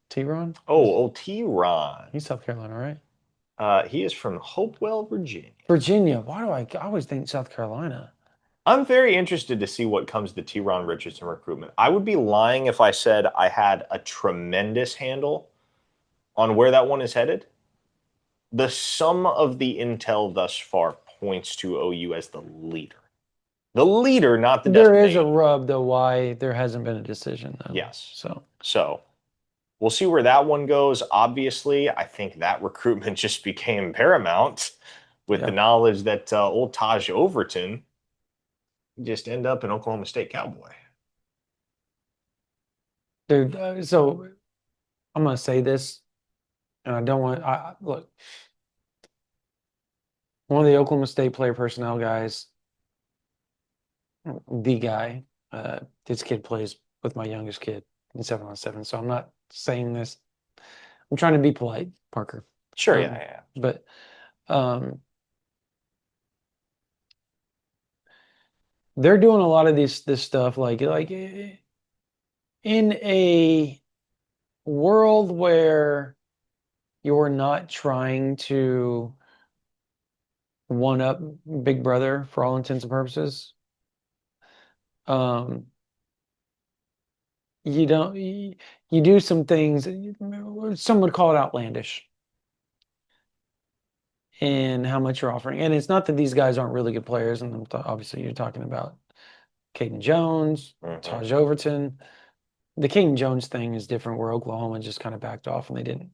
T-Ron? T-Ron. He's South Carolina, right? He is from Hopewell, Virginia. Virginia. Why do I always think South Carolina? I'm very interested to see what comes to T-Ron Richardson recruitment. I would be lying if I said I had a tremendous handle on where that one is headed. The sum of the intel thus far points to OU as the leader. The leader, not the There is a destination. rub, though, why there hasn't been a decision, though. Yes. So We'll see where that one goes. Obviously, I think that recruitment just became paramount with the knowledge that old Taj Overton just end up an Oklahoma State Cowboy. dude, so I'm gonna say this, and I don't want. Look, one of the Oklahoma State player personnel guys, the guy, this kid plays with my youngest kid in 7-on-7. So I'm not saying this. I'm trying to be polite, Parker. Sure, yeah. But they're doing a lot of this stuff like in a world where you're not trying to one up Big Brother for all intents and purposes. You don't you do some things, some would call it outlandish in how much you're offering. And it's not that these guys aren't really good players, and obviously you're talking about Caden Jones, Taj Overton. The Caden Jones thing is different, where Oklahoma just kind of backed off and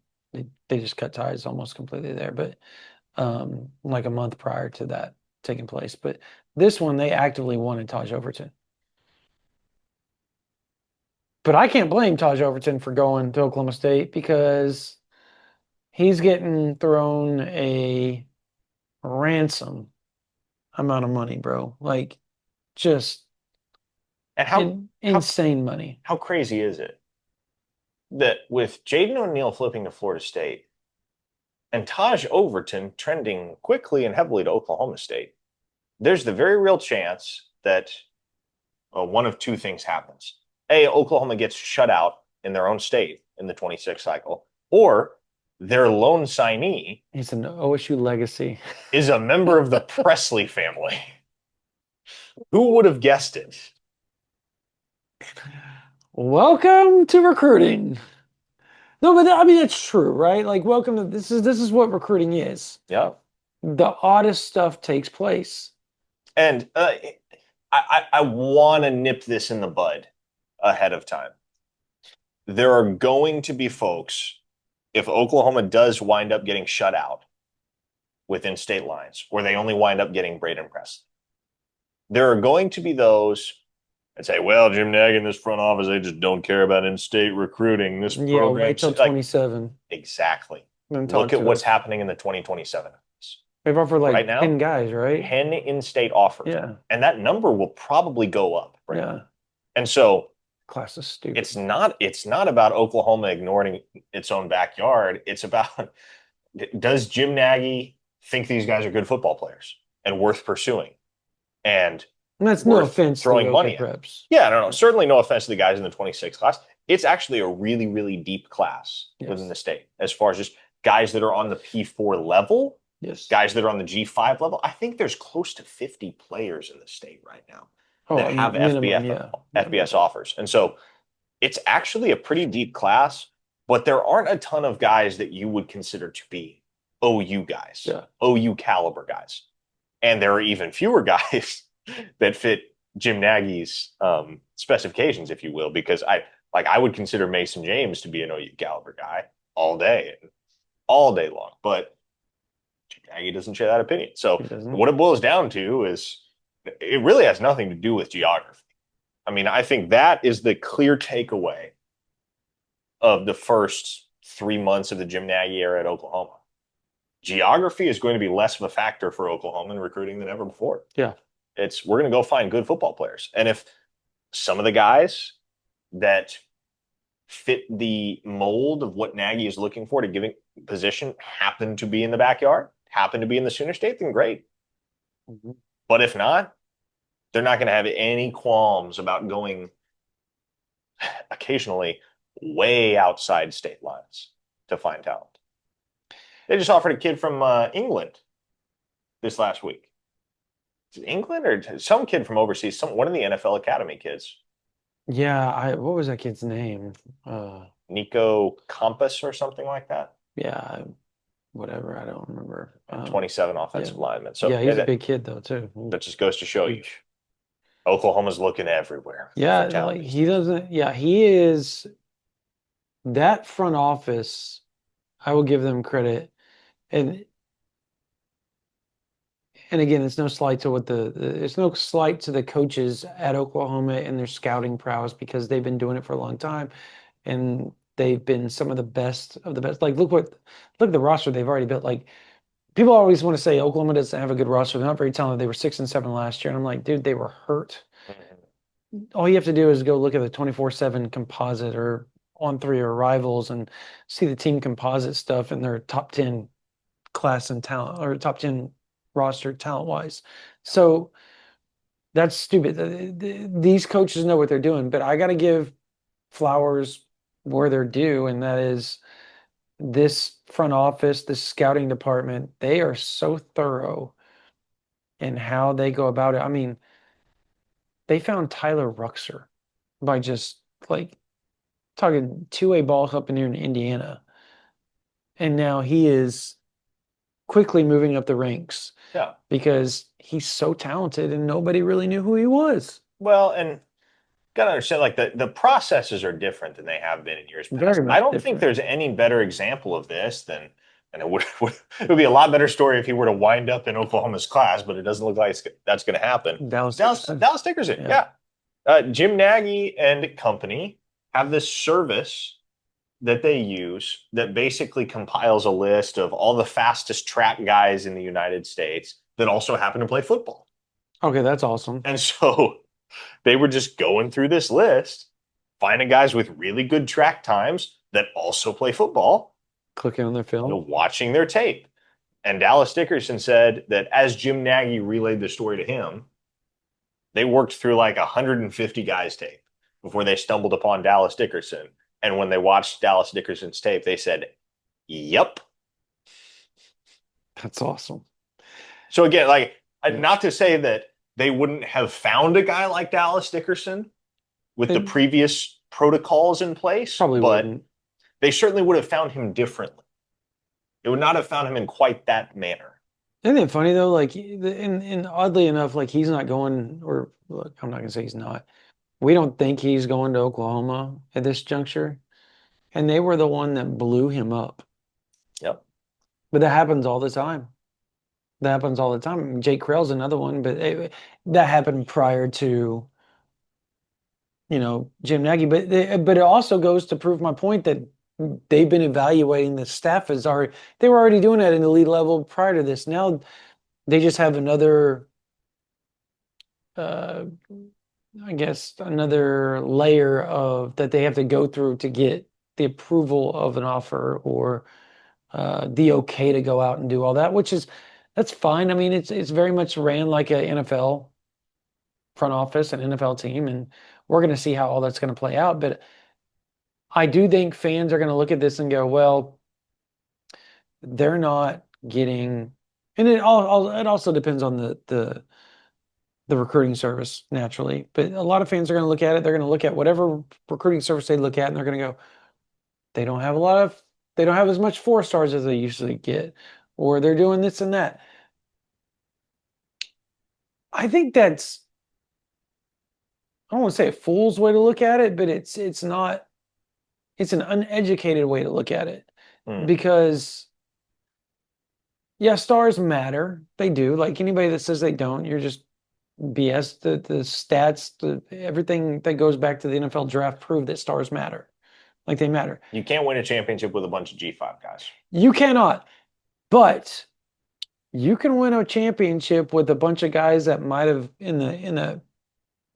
they just cut ties almost completely there. But like a month prior to that taking place. But this one, they actively wanted Taj Overton. But I can't blame Taj Overton for going to Oklahoma State, because he's getting thrown a ransom amount of money, bro. Like, just And insane money. How crazy is it that with Jaden O'Neal flipping to Florida State and Taj Overton trending quickly and heavily to Oklahoma State, there's the very real chance that one of two things happens. A, Oklahoma gets shut out in their own state in the 26 cycle, or their lone signee, he's an OSU legacy, is a member of the Presley family. Who would have guessed it? Welcome to recruiting. No, but I mean, it's true, right? Like, welcome to this is what recruiting is. Yeah. The oddest stuff takes place. And I want to nip this in the bud ahead of time. There are going to be folks, if Oklahoma does wind up getting shut out within state lines, or they only wind up getting Braden Presley, there are going to be those that say, well, Jim Naggie in this front office, they just don't care about in-state recruiting. This program, wait till 27. Exactly. Look at what's happening in the 2027. They've offered like right now, 10 guys, right? 10 in-state offers. Yeah. And that number will probably go up. Right? Yeah. And so class is stupid. It's not about Oklahoma ignoring its own backyard. It's about, does Jim Naggie think these guys are good football players and worth pursuing? And that's no offense throwing to money preps. Yeah, no. Certainly no offense to the guys in the 26 class. It's actually a really, really deep class within the state, as far as just guys that are on the P4 level. Yes. Guys that are on the G5 level. I think there's close to 50 players in the state right now that have FBS offers. And so it's actually a pretty deep class, but there aren't a ton of guys that you would consider to be OU guys, OU caliber guys. And there are even fewer guys that fit Jim Naggie's specifications, if you will, because I would consider Mason James to be an OU caliber guy all day long. But Naggie doesn't share that opinion. So what it boils down to is it really has nothing to do with geography. I mean, I think that is the clear takeaway of the first 3 months of the Jim Naggie era at Oklahoma. Geography is going to be less of a factor for Oklahoma in recruiting than ever before. Yeah. We're going to go find good football players. And if some of the guys that fit the mold of what Naggie is looking for to giving position happen to be in the backyard, happen to be in the Sooner State, then great. Mhm. But if not, they're not going to have any qualms about going occasionally way outside state lines to find talent. They just offered a kid from England this last week. Is it England or some kid from overseas? One of the NFL Academy kids, Yeah, what was that kid's name? Nico Compass or something like that. Yeah, whatever. I don't remember. 27 Yeah, offensive linemen. So yeah, he's a big kid though too. that just goes to show you, Huge. Oklahoma's looking everywhere Yeah, for talent like these he days. doesn't. Yeah, he is that front office. I will give them credit, and again, it's no slight to it's no slight to the coaches at Oklahoma and their scouting prowess because they've been doing it for a long time, and they've been some of the best of the best. Like look at the roster they've already built. Like people always want to say Oklahoma doesn't have a good roster. They're not very talented. They were 6-7 last year, and I'm like, dude, they were hurt. Mhm. All you have to do is go look at the 24/7 composite or on three or rivals and see the team composite stuff in their top 10 class and talent or top 10 roster talent wise. So that's stupid. These coaches know what they're doing, but I got to give flowers where they're due, and that is this front office, this scouting department. They are so thorough in how they go about it. I mean, they found Tyler Ruxer by just like talking two-way balls up in here in Indiana. And now he is quickly moving up the ranks Yeah. because he's so talented and nobody really knew who he was. Well, and gotta understand, like the processes are different than they have been in years past. Very I much don't think different. there's any better example of this than, and it would be a lot better story if he were to wind up in Oklahoma's class, but it doesn't look like that's going to happen. Dallas Dallas, Dickerson. Dallas Dickerson, Yeah. yeah. Jim Naggie and company have this service that they use that basically compiles a list of all the fastest track guys in the United States that also happen to play football. Okay, that's awesome. And so they were just going through this list, finding guys with really good track times that also play football, Clicking on their film. watching their tape. And Dallas Dickerson said that as Jim Naggie relayed the story to him, they worked through like 150 guys' tape before they stumbled upon Dallas Dickerson. And when they watched Dallas Dickerson's tape, they said, "Yep." That's awesome. So again, like Yeah. not to say that they wouldn't have found a guy like Dallas Dickerson with the They previous protocols in place, probably but wouldn't. they certainly would have found him differently. They would not have found him in quite that manner. Isn't it funny though? Like, and oddly enough, like he's not going, or look, I'm not gonna say he's not. We don't think he's going to Oklahoma at this juncture, and they were the one that blew him up. Yep. But that happens all the time. That happens all the time. Jake Krell's another one, but that happened prior to, Jim Nagy. But it also goes to prove my point that they've been evaluating the staff as already they were already doing that in the lead level prior to this. Now they just have another, uh, I guess, another layer of that they have to go through to get the approval of an offer or the okay to go out and do all that, that's fine. I mean, it's very much ran like an NFL front office, an NFL team, and we're going to see how all that's going to play out. But I do think fans are going to look at this and go, well, they're not getting, and it also depends on the recruiting service naturally. But a lot of fans are going to look at it. They're going to look at whatever recruiting service they look at, and they're going to go, they don't have they don't have as much 4 stars as they usually get, or they're doing this and that. I think I don't want to say a fool's way to look at it, but it's not, it's an uneducated way to look at it Hmm. because yeah, stars matter. They do. Like anybody that says they don't, you're just BS. The stats, everything that goes back to the NFL draft prove that stars matter. Like they matter. You can't win a championship with a bunch of G5 guys. You cannot, but you can win a championship with a bunch of guys that might have in a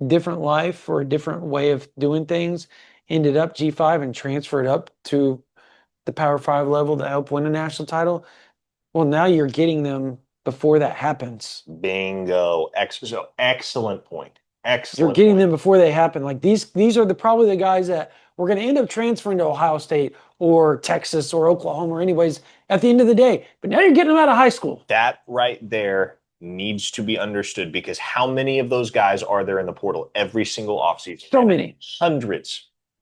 different life or a different way of doing things ended up G5 and transferred up to the Power 5 level to help win a national title. Well, now you're getting them before that happens. Bingo. So excellent point. You're Excellent getting point. them before they happen. Like these are probably the guys that were going to end up transferring to Ohio State or Texas or Oklahoma or anyways at the end of the day. But now you're getting them out of high school. That right there needs to be understood because how many of those guys are there in the portal every single offseason? So many.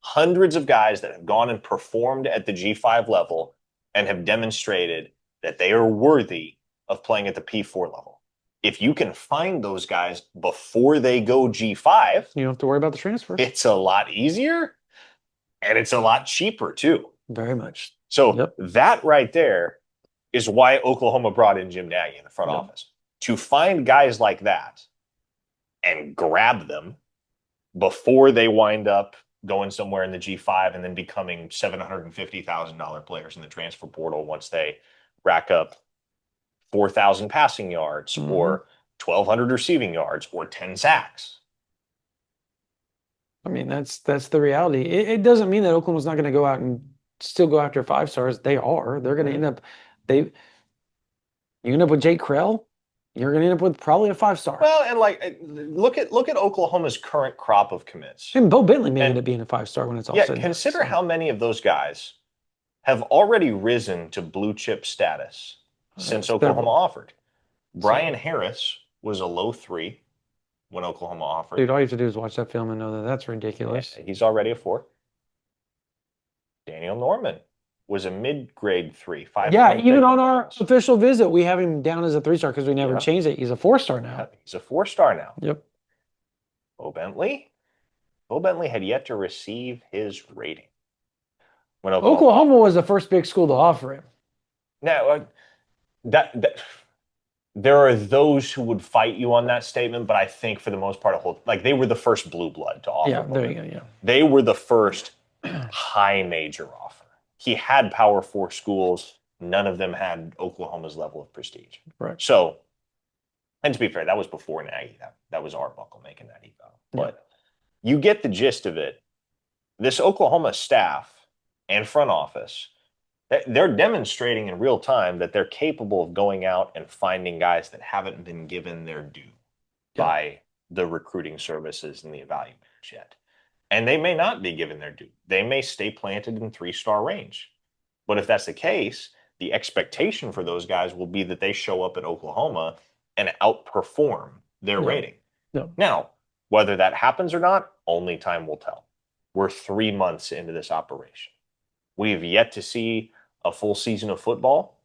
Hundreds of guys that have gone and performed at the G5 level and have demonstrated that they are worthy of playing at the P4 level. If you can find those guys before they go G5, You don't have to worry about the transfer. it's a lot easier and it's a lot cheaper too. Very much. So that right there is why Oklahoma brought in Jim Naggie in the front office. To find guys like that and grab them before they wind up going somewhere in the G5 and then becoming $750,000 players in the transfer portal once they rack up 4,000 passing yards or 1,200 receiving yards or 10 sacks. I mean, that's the reality. It doesn't mean that Oklahoma's not going to go out and still go after 5-stars. They are. They're going to end up you end up with Jake Krell, you're going to end up with probably a 5-star. Well, and like look at Oklahoma's current crop of commits. And Bo Bentley may end up being a 5-star when it's all said and done. Consider how many of those guys have already risen to blue chip status since Oklahoma offered. Brian Harris was a low 3 when Oklahoma offered. Dude, all you have to do is watch that film and know that that's ridiculous. Yeah, he's already a 4. Daniel Norman was a mid-grade 3. 5. Yeah, even on our official visit, we have him down as a 3-star because we never changed it. He's a 4-star now. Yeah, he's a 4-star now. Yep. Bo Bentley had yet to receive his rating. When Oklahoma was the first big school to offer him. Now, there are those who would fight you on that statement, but I think for the most part, they were the first blue blood to offer. Yeah, there you go. Yeah, they were the first high major offer. He had Power 4 schools. None of them had Oklahoma's level of prestige. Right. So, and to be fair, that was before Naggie. That was Arbuckle making that eval. But you get the gist of it. This Oklahoma staff and front office, they're demonstrating in real time that they're capable of going out and finding guys that haven't been given their due by the recruiting services and the evaluators yet. And they may not be given their due. They may stay planted in 3-star range. But if that's the case, the expectation for those guys will be that they show up at Oklahoma and outperform their rating. Now, whether that happens or not, only time will tell. We're 3 months into this operation. We have yet to see a full season of football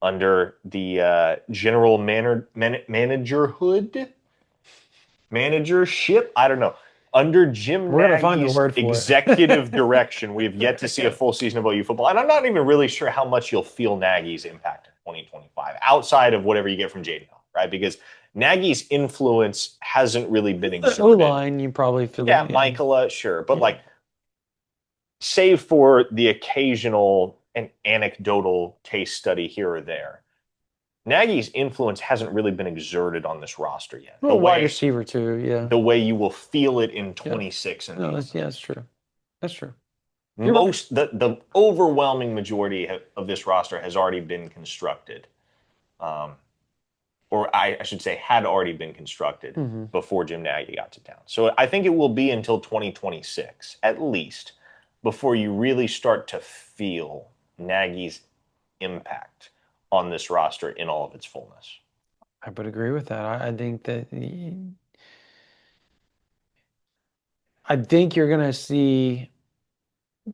under the general managership. I don't know. Under Jim Naggie's executive direction, we have yet to see a full season of OU football. And I'm not even really sure how much you'll feel Naggie's impact in 2025 outside of whatever you get from Jaden, right? Because Naggie's influence hasn't really been exerted. O-line, you probably feel that. Yeah, Michaela, sure. But save for the occasional and anecdotal case study here or there, Naggie's influence hasn't really been exerted on this roster yet. Well, wide receiver too, yeah. The way you will feel it in 26 and that's true. That's true. The overwhelming majority of this roster has already been constructed. Or I should say had already been constructed before Jim Naggie got to town. So I think it will be until 2026, at least, before you really start to feel Naggie's impact on this roster in all of its fullness. I would agree with that. I think you're going to see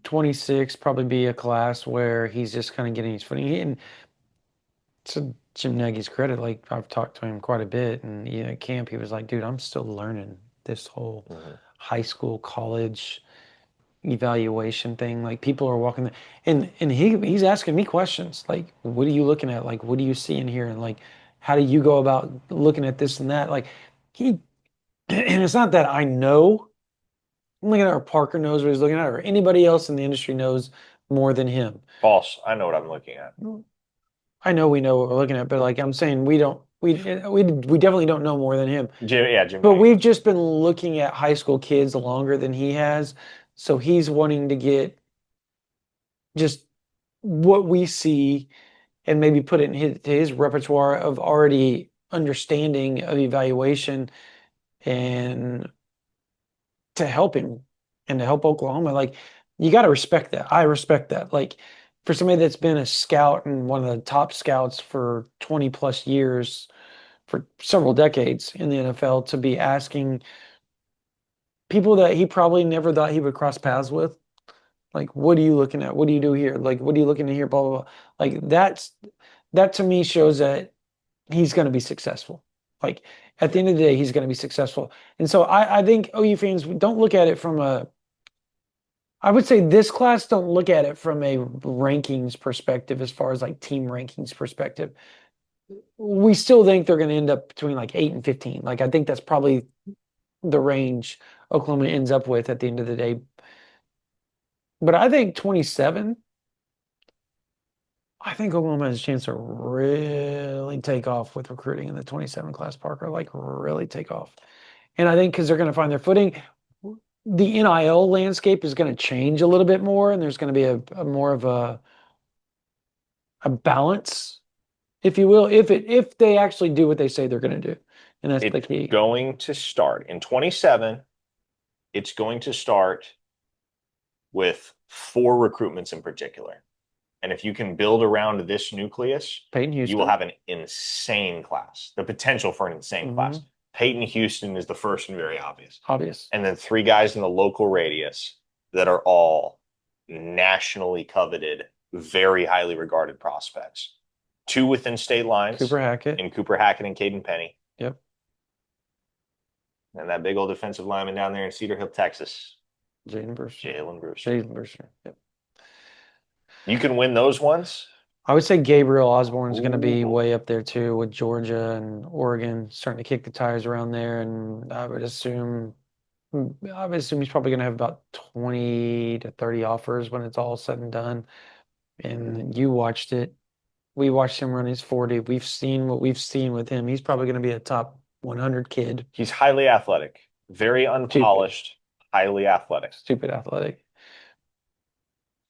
26 probably be a class where he's just kind of getting his footing. And to Jim Naggie's credit, I've talked to him quite a bit, and at camp he was like, dude, I'm still learning this whole high school, college evaluation thing. People are walking and he's asking me questions what are you looking at, what do you see in here, and how do you go about looking at this and that. And it's not that I know, I'm looking at, or Parker knows what he's looking at, or anybody else in the industry knows more than him. False. I know what I'm looking at. I know we know what we're looking at, but I'm saying we definitely don't know more than him. Jim. But we've just been looking at high school kids longer than he has. So he's wanting to get just what we see and maybe put it in his repertoire of already understanding of evaluation and to help him and to help Oklahoma. Like, you got to respect that. I respect that. Like, for somebody that's been a scout and one of the top scouts for 20 plus years, for several decades in the NFL, to be asking people that he probably never thought he would cross paths with, like, what are you looking at? What do you do here? Like, what are you looking at here? Blah, blah, blah. Like, that to me shows that he's going to be successful. Like, at the end of the day, he's going to be successful. And so I think OU fans don't look at it from I would say this class don't look at it from a rankings perspective as far as like team rankings perspective. We still think they're going to end up between like 8 and 15. Like, I think that's probably the range Oklahoma ends up with at the end of the day. But I think 27, I think Oklahoma has a chance to really take off with recruiting in the 27 class, Parker, like really take off. And I think because they're going to find their footing, the NIL landscape is going to change a little bit more, and there's going to be a more of a balance, if you will, if they actually do what they say they're going to do. And that's the key. It's going to start in 27. It's going to start with 4 recruitments in particular. And if you can build around this nucleus, Peyton Houston. you will have an insane class, the potential for an insane class. Peyton Houston is the first and very obvious. Obvious. And then 3 guys in the local radius that are all nationally coveted, very highly regarded prospects. 2 within state lines. Cooper Hackett. And Caden Penny. Yep. And that big old defensive lineman down there in Cedar Hill, Texas. Jalen Brewster. Yep. You can win those ones. I would say Gabriel Osborne is going to be way up there too, with Georgia and Oregon starting to kick the tires around there. And I would assume he's probably going to have about 20 to 30 offers when it's all said and done. And you watched it. We watched him run his 40. We've seen what we've seen with him. He's probably going to be a top 100 kid. He's highly athletic, very unpolished, highly athletic. Stupid athletic.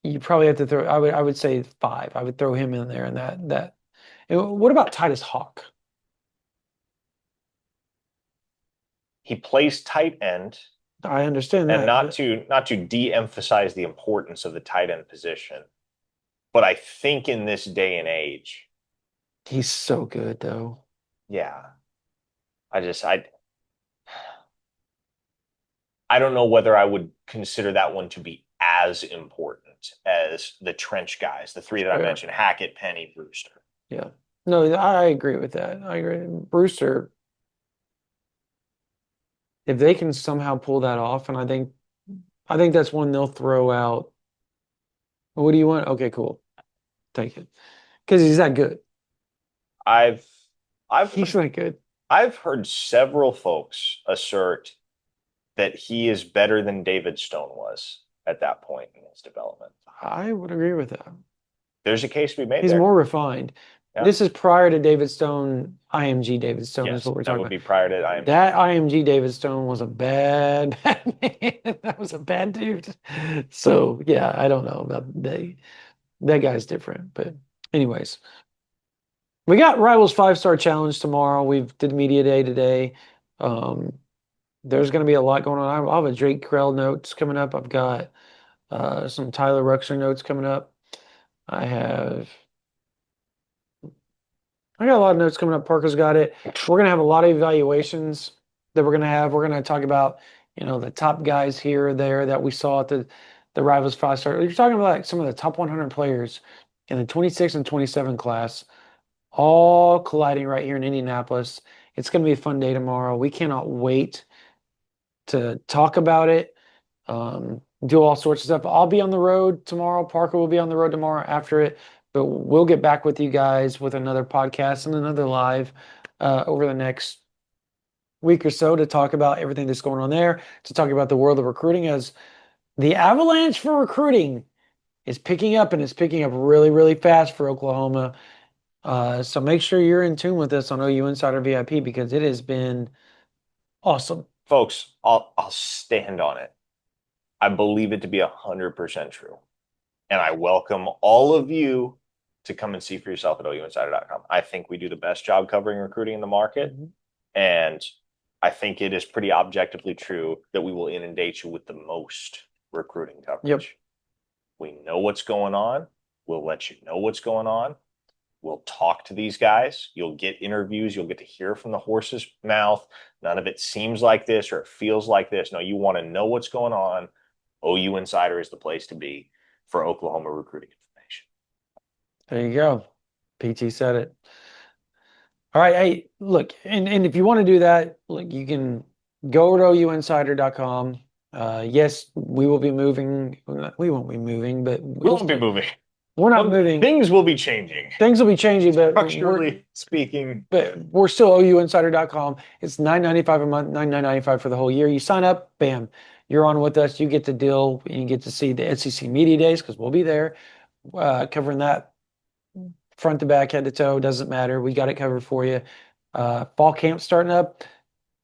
You probably have to throw. I would say 5. I would throw him in there, and that. And what about Titus Hawk? He plays tight end. I understand that. And not to de-emphasize the importance of the tight end position, but I think in this day and age, he's so good though. Yeah. I don't know whether I would consider that one to be as important as the trench guys, the 3 that I mentioned, Hackett, Penny, Brewster. Yeah. No, I agree with that. I agree. Brewster, if they can somehow pull that off, and I think that's one they'll throw out. What do you want? Okay, cool. Take it. Because he's that good. He's that good. I've heard several folks assert that he is better than David Stone was at that point in his development. I would agree with that. There's a case to be made. He's more refined. Yeah. This is prior to David Stone. IMG David Stone is what we're talking about. That would be prior to IMG. That IMG David Stone was a bad man. That was a bad dude. So yeah, I don't know about that guy's different. But anyways, we got Rivals 5-Star Challenge tomorrow. We did media day today. There's going to be a lot going on. I'll have a Drake Krell notes coming up. I've got some Tyler Ruxer notes coming up. I got a lot of notes coming up. Parker's got it. We're going to have a lot of evaluations that we're going to have. We're going to talk about, the top guys here or there that we saw at the Rivals 5-Star. You're talking about like some of the top 100 players in the 26 and 27 class, all colliding right here in Indianapolis. It's going to be a fun day tomorrow. We cannot wait to talk about it, do all sorts of stuff. I'll be on the road tomorrow. Parker will be on the road tomorrow after it. But we'll get back with you guys with another podcast and another live over the next week or so to talk about everything that's going on there, to talk about the world of recruiting, as the avalanche for recruiting is picking up, and it's picking up really, really fast for Oklahoma. So make sure you're in tune with us on OU Insider VIP, because it has been awesome. Folks, I'll stand on it. I believe it to be 100% true. And I welcome all of you to come and see for yourself at OUinsider.com. I think we do the best job covering recruiting in the market. Mm-hmm. And I think it is pretty objectively true that we will inundate you with the most recruiting coverage. Yep. We know what's going on. We'll let you know what's going on. We'll talk to these guys. You'll get interviews. You'll get to hear from the horse's mouth. None of it seems like this or it feels like this. No, you want to know what's going on. OU Insider is the place to be for Oklahoma recruiting information. There you go. PT said it. All right. Hey, look, and if you want to do that, look, you can go to OUinsider.com. Yes, we will be moving. We won't be moving, but We won't be moving. We're not moving. Things will be changing. Things will be changing, but Structurally speaking. But we're still OUinsider.com. It's $9.95 a month, $99.95 for the whole year. You sign up, bam, you're on with us. You get the deal, and you get to see the SEC Media Days because we'll be there covering that front to back, head to toe. Doesn't matter. We got it covered for you. Fall camp starting up.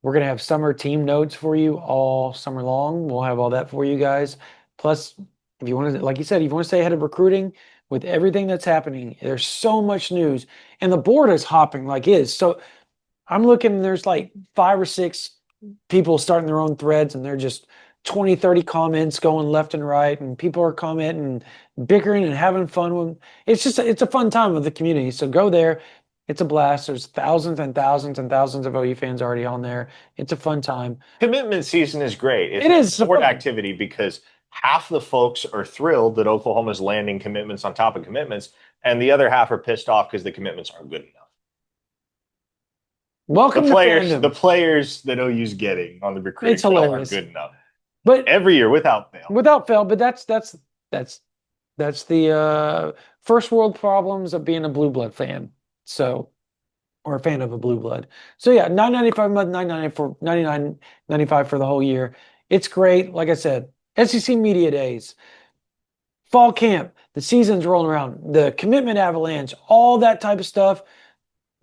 We're going to have summer team notes for you all summer long. We'll have all that for you guys. Plus, if you want to, like you said, if you want to stay ahead of recruiting with everything that's happening, there's so much news and the board is hopping like is. So I'm looking, there's like 5 or 6 people starting their own threads and they're just 20, 30 comments going left and right. And people are commenting, bickering and having fun with. It's a fun time with the community. So go there. It's a blast. There's thousands and thousands and thousands of OU fans already on there. It's a fun time. Commitment season is great. It is sport activity because half the folks are thrilled that Oklahoma's landing commitments on top of commitments, and the other half are pissed off because the commitments aren't good enough. Welcome the players, to fandom. The players that OU's getting on the recruiting trail aren't good enough. But every year, without fail. Without fail, but that's the first world problems of being a blue blood fan. So, or a fan of a blue blood. So yeah, $9.95 a month, $99.95 for the whole year. It's great. Like I said, SEC Media Days, fall camp, the season's rolling around, the commitment avalanche, all that type of stuff.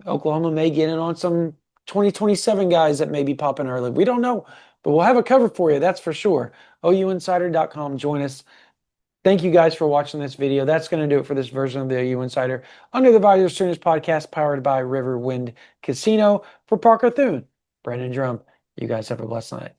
Oklahoma may get in on some 2027 guys that may be popping early. We don't know, but we'll have a cover for you. That's for sure. OUinsider.com. Join us. Thank you guys for watching this video. That's going to do it for this version of the OU Insider Under the Visor Sooners podcast powered by Riverwind Casino. For Parker Thune, Brandon Drum, you guys have a blessed night.